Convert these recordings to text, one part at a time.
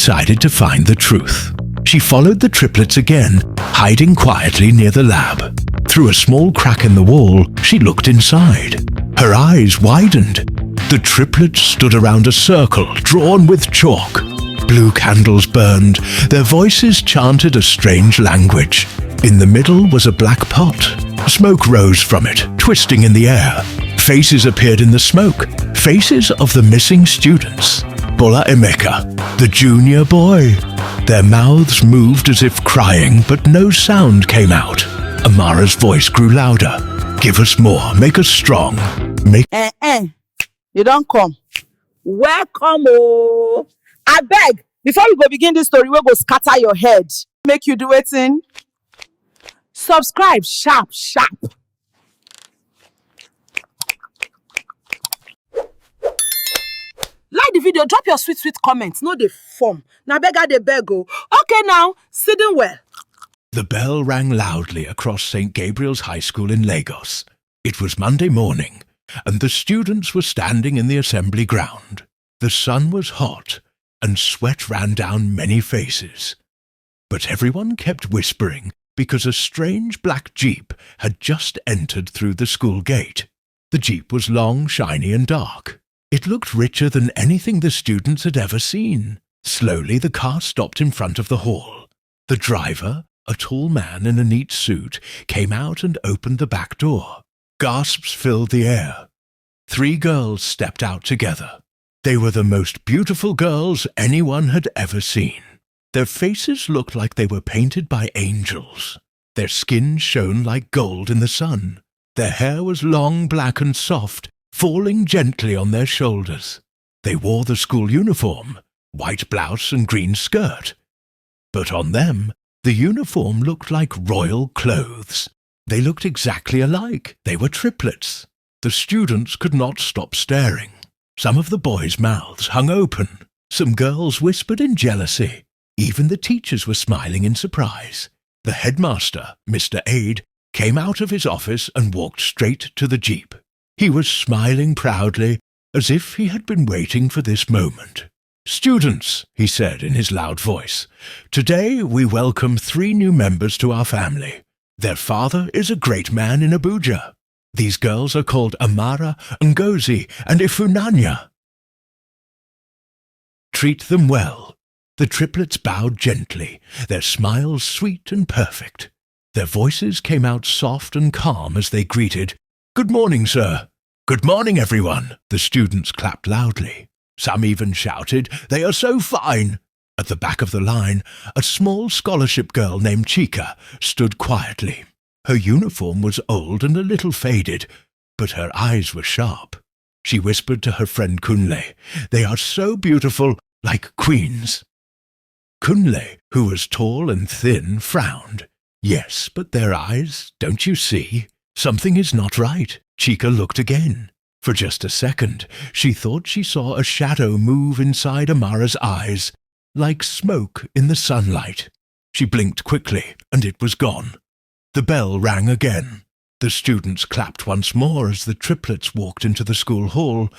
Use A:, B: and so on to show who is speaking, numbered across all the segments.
A: decided to find the truth. She followed the triplets again, hiding quietly near the lab. Through a small crack in the wall, she looked inside. Her eyes widened. The triplets stood around a circle drawn with chalk. Blue candles burned. Their voices chanted a strange language. In the middle was a black pot. Smoke rose from it, twisting in the air. Faces appeared in the smoke. Faces of the missing students. Bola Emeka, the junior boy. Their mouths moved as if crying, but no sound came out. Amara's voice grew louder. Give us more, make us strong.
B: You don't come. Welcome, oh. I beg, before we go begin this story, we'll go scatter your head. Make you do it in. Subscribe, sharp. Like the video, drop your sweet comments. No, they form. Now beggar the bego. Okay, now, sitting well.
A: The bell rang loudly across St. Gabriel's High School in Lagos. It was Monday morning, and the students were standing in the assembly ground. The sun was hot, and sweat ran down many faces. But everyone kept whispering because a strange black jeep had just entered through the school gate. The jeep was long, shiny, and dark. It looked richer than anything the students had ever seen. Slowly, the car stopped in front of the hall. The driver, a tall man in a neat suit, came out and opened the back door. Gasps filled the air. 3 girls stepped out together. They were the most beautiful girls anyone had ever seen. Their faces looked like they were painted by angels. Their skin shone like gold in the sun. Their hair was long, black and soft, falling gently on their shoulders. They wore the school uniform, white blouse and green skirt. But on them, the uniform looked like royal clothes. They looked exactly alike. They were triplets. The students could not stop staring. Some of the boys' mouths hung open. Some girls whispered in jealousy. Even the teachers were smiling in surprise. The headmaster, Mr. Aide, came out of his office and walked straight to the jeep. He was smiling proudly, as if he had been waiting for this moment. "Students," he said in his loud voice, "today we welcome 3 new members to our family. Their father is a great man in Abuja. These girls are called Amara, Ngozi, and Ifunanya. Treat them well." The triplets bowed gently, their smiles sweet and perfect. Their voices came out soft and calm as they greeted, "Good morning, sir." "Good morning, everyone." The students clapped loudly. Some even shouted, "They are so fine." At the back of the line, a small scholarship girl named Chika stood quietly. Her uniform was old and a little faded, but her eyes were sharp. She whispered to her friend Kunle, "They are so beautiful, like queens." Kunle, who was tall and thin, frowned. "Yes, but their eyes, don't you see? Something is not right." Chika looked again. For just a second, she thought she saw a shadow move inside Amara's eyes, like smoke in the sunlight. She blinked quickly, and it was gone. The bell rang again. The students clapped once more as the triplets walked into the school hall,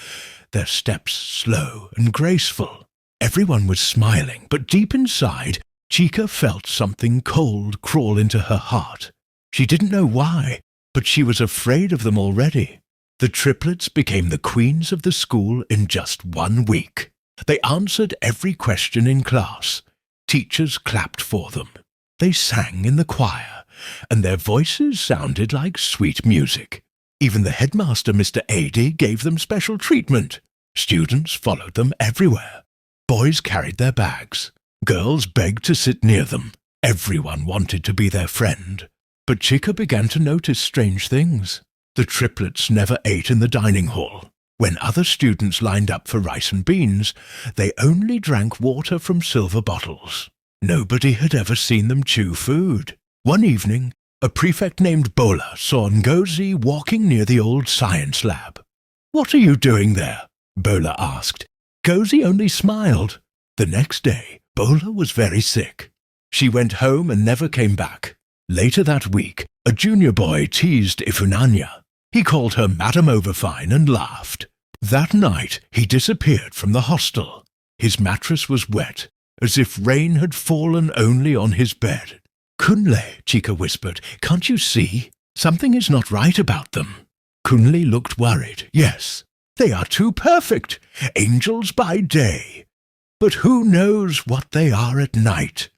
A: their steps slow and graceful. Everyone was smiling, but deep inside, Chika felt something cold crawl into her heart. She didn't know why, but she was afraid of them already. The triplets became the queens of the school in just 1 week. They answered every question in class. Teachers clapped for them. They sang in the choir, and their voices sounded like sweet music. Even the headmaster, Mr. Adi, gave them special treatment. Students followed them everywhere. Boys carried their bags. Girls begged to sit near them. Everyone wanted to be their friend. But Chika began to notice strange things. The triplets never ate in the dining hall. When other students lined up for rice and beans, they only drank water from silver bottles. Nobody had ever seen them chew food. One evening, a prefect named Bola saw Ngozi walking near the old science lab. "What are you doing there?" Bola asked. Ngozi only smiled. The next day, Bola was very sick. She went home and never came back. Later that week, a junior boy teased Ifunanya. He called her Madam Overfine and laughed. That night, he disappeared from the hostel. His mattress was wet, as if rain had fallen only on his bed. "Kunle," Chika whispered, "can't you see? Something is not right about them." Kunle looked worried. "Yes, they are too perfect, angels by day. But who knows what they are at night?"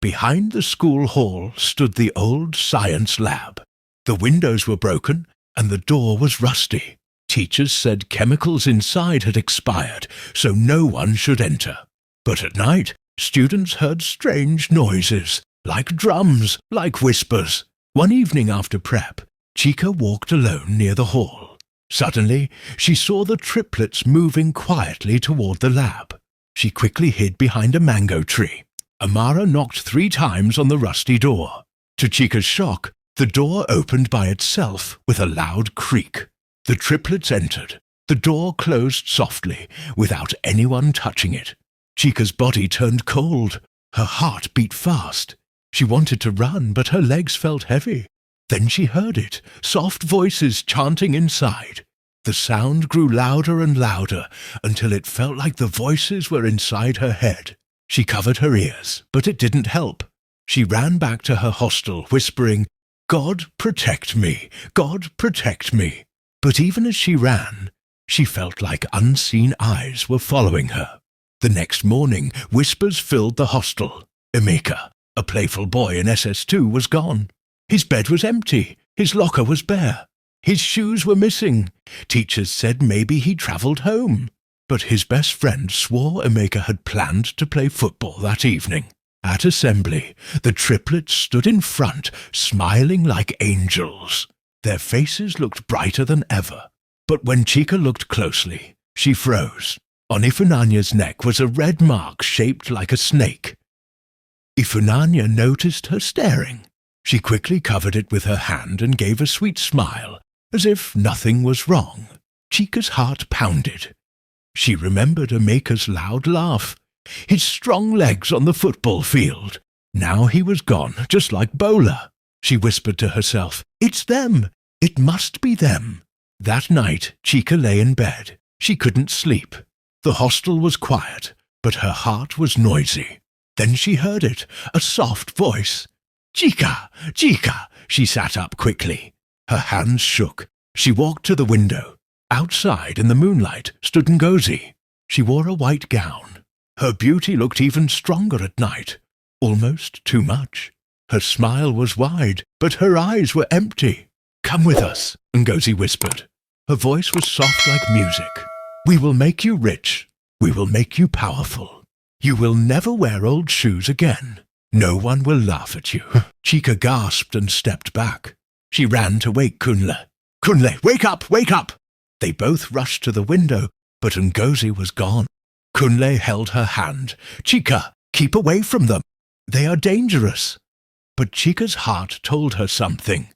A: Behind the school hall stood the old science lab. The windows were broken and the door was rusty. Teachers said chemicals inside had expired, so no one should enter. But at night, students heard strange noises, like drums, like whispers. One evening after prep, Chika walked alone near the hall. Suddenly, she saw the triplets moving quietly toward the lab. She quickly hid behind a mango tree. Amara knocked 3 times on the rusty door. To Chika's shock, the door opened by itself with a loud creak. The triplets entered. The door closed softly, without anyone touching it. Chika's body turned cold. Her heart beat fast. She wanted to run, but her legs felt heavy. Then she heard it, soft voices chanting inside. The sound grew louder and louder until it felt like the voices were inside her head. She covered her ears, but it didn't help. She ran back to her hostel, whispering, "God protect me, God protect me." But even as she ran, she felt like unseen eyes were following her. The next morning, whispers filled the hostel. Enkay, a playful boy in SS2, was gone. His bed was empty. His locker was bare. His shoes were missing. Teachers said maybe he travelled home. But his best friend swore Enkay had planned to play football that evening. At assembly, the triplets stood in front, smiling like angels. Their faces looked brighter than ever. But when Chika looked closely, she froze. On Ifunanya's neck was a red mark shaped like a snake. Ifunanya noticed her staring. She quickly covered it with her hand and gave a sweet smile, as if nothing was wrong. Chika's heart pounded. She remembered Enkay's loud laugh, his strong legs on the football field. Now he was gone, just like Bola. She whispered to herself, "It's them! It must be them!" That night, Chika lay in bed. She couldn't sleep. The hostel was quiet, but her heart was noisy. Then she heard it, a soft voice. "Chika! Chika!" She sat up quickly. Her hands shook. She walked to the window. Outside, in the moonlight, stood Ngozi. She wore a white gown. Her beauty looked even stronger at night, almost too much. Her smile was wide, but her eyes were empty. "Come with us," Ngozi whispered. Her voice was soft like music. "We will make you rich. We will make you powerful. You will never wear old shoes again. No one will laugh at you." Chika gasped and stepped back. She ran to wake Kunle. "Kunle, wake up, wake up!" They both rushed to the window, but Ngozi was gone. Kunle held her hand. "Chika, keep away from them. They are dangerous." But Chika's heart told her something.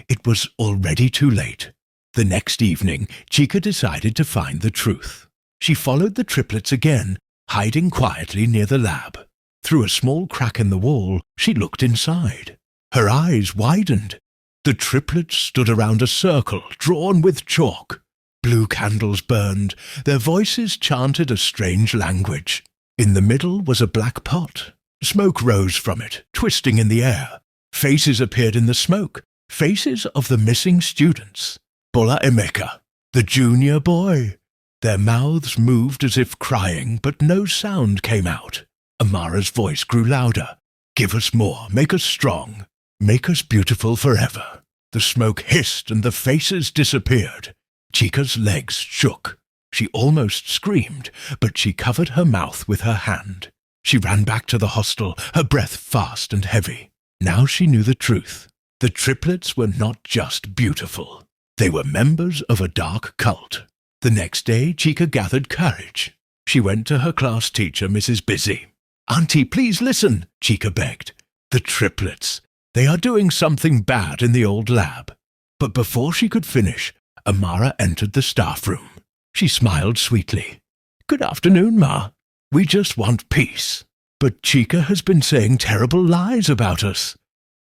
A: It was already too late. The next evening, Chika decided to find the truth. She followed the triplets again, hiding quietly near the lab. Through a small crack in the wall, she looked inside. Her eyes widened. The triplets stood around a circle drawn with chalk. Blue candles burned. Their voices chanted a strange language. In the middle was a black pot. Smoke rose from it, twisting in the air. Faces appeared in the smoke. Faces of the missing students. Bola Enkay, the junior boy. Their mouths moved as if crying, but no sound came out. Amara's voice grew louder. "Give us more, make us strong, make us beautiful forever." The smoke hissed and the faces disappeared. Chika's legs shook. She almost screamed, but she covered her mouth with her hand. She ran back to the hostel, her breath fast and heavy. Now she knew the truth. The triplets were not just beautiful. They were members of a dark cult. The next day, Chika gathered courage. She went to her class teacher, Mrs. Busy. "Auntie, please listen," Chika begged. "The triplets. They are doing something bad in the old lab." But before she could finish, Amara entered the staff room. She smiled sweetly. "Good afternoon, Ma. We just want peace. But Chika has been saying terrible lies about us."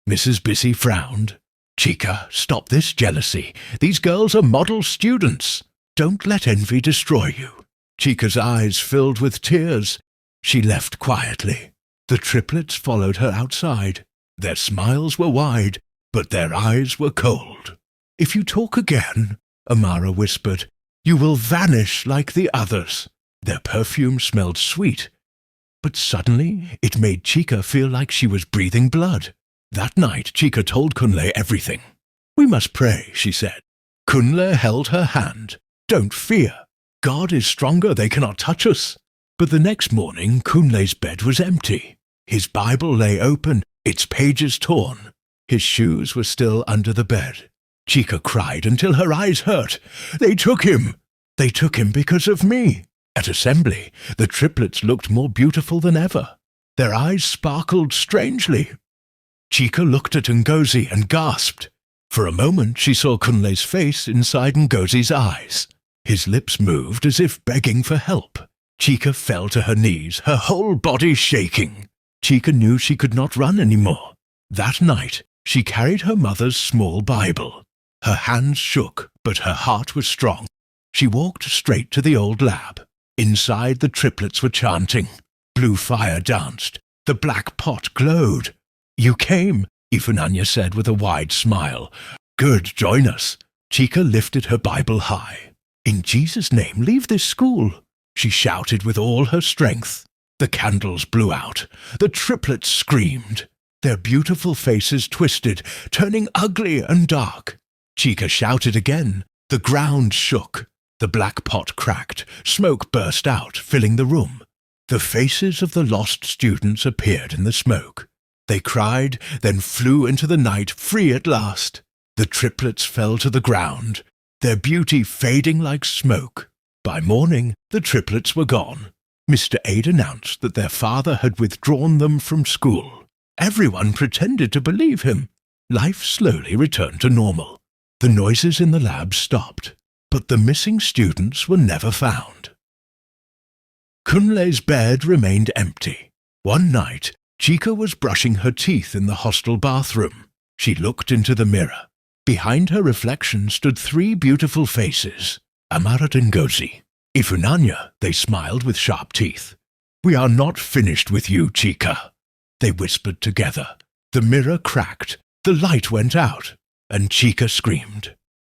A: Mrs. Busy frowned. "Chika, stop this jealousy. These girls are model students. Don't let envy destroy you." Chika's eyes filled with tears. She left quietly. The triplets followed her outside. Their smiles were wide, but their eyes were cold. "If you talk again," Amara whispered, "you will vanish like the others." Their perfume smelled sweet, but suddenly it made Chika feel like she was breathing blood. That night, Chika told Kunle everything. "We must pray," she said. Kunle held her hand. "Don't fear. God is stronger, they cannot touch us." But the next morning, Kunle's bed was empty. His Bible lay open, its pages torn. His shoes were still under the bed. Chika cried until her eyes hurt. "They took him! They took him because of me!" At assembly, the triplets looked more beautiful than ever. Their eyes sparkled strangely. Chika looked at Ngozi and gasped. For a moment, she saw Kunle's face inside Ngozi's eyes. His lips moved as if begging for help. Chika fell to her knees, her whole body shaking. Chika knew she could not run anymore. That night, she carried her mother's small Bible. Her hands shook, but her heart was strong. She walked straight to the old lab. Inside, the triplets were chanting. Blue fire danced. The black pot glowed. "You came," Ifunanya said with a wide smile. "Good, join us." Chika lifted her Bible high. "In Jesus' name, leave this school," she shouted with all her strength. The candles blew out. The triplets screamed. Their beautiful faces twisted, turning ugly and dark. Chika shouted again. The ground shook. The black pot cracked. Smoke burst out, filling the room. The faces of the lost students appeared in the smoke. They cried, then flew into the night, free at last. The triplets fell to the ground, their beauty fading like smoke. By morning, the triplets were gone. Mr. Aid announced that their father had withdrawn them from school. Everyone pretended to believe him. Life slowly returned to normal. The noises in the lab stopped, but the missing students were never found. Kunle's bed remained empty. One night, Chika was brushing her teeth in the hostel bathroom. She looked into the mirror. Behind her reflection stood three beautiful faces. Amara and Ngozi. Ifunanya, they smiled with sharp teeth. "We are not finished with you, Chika," they whispered together. The mirror cracked, the light went out, and Chika screamed.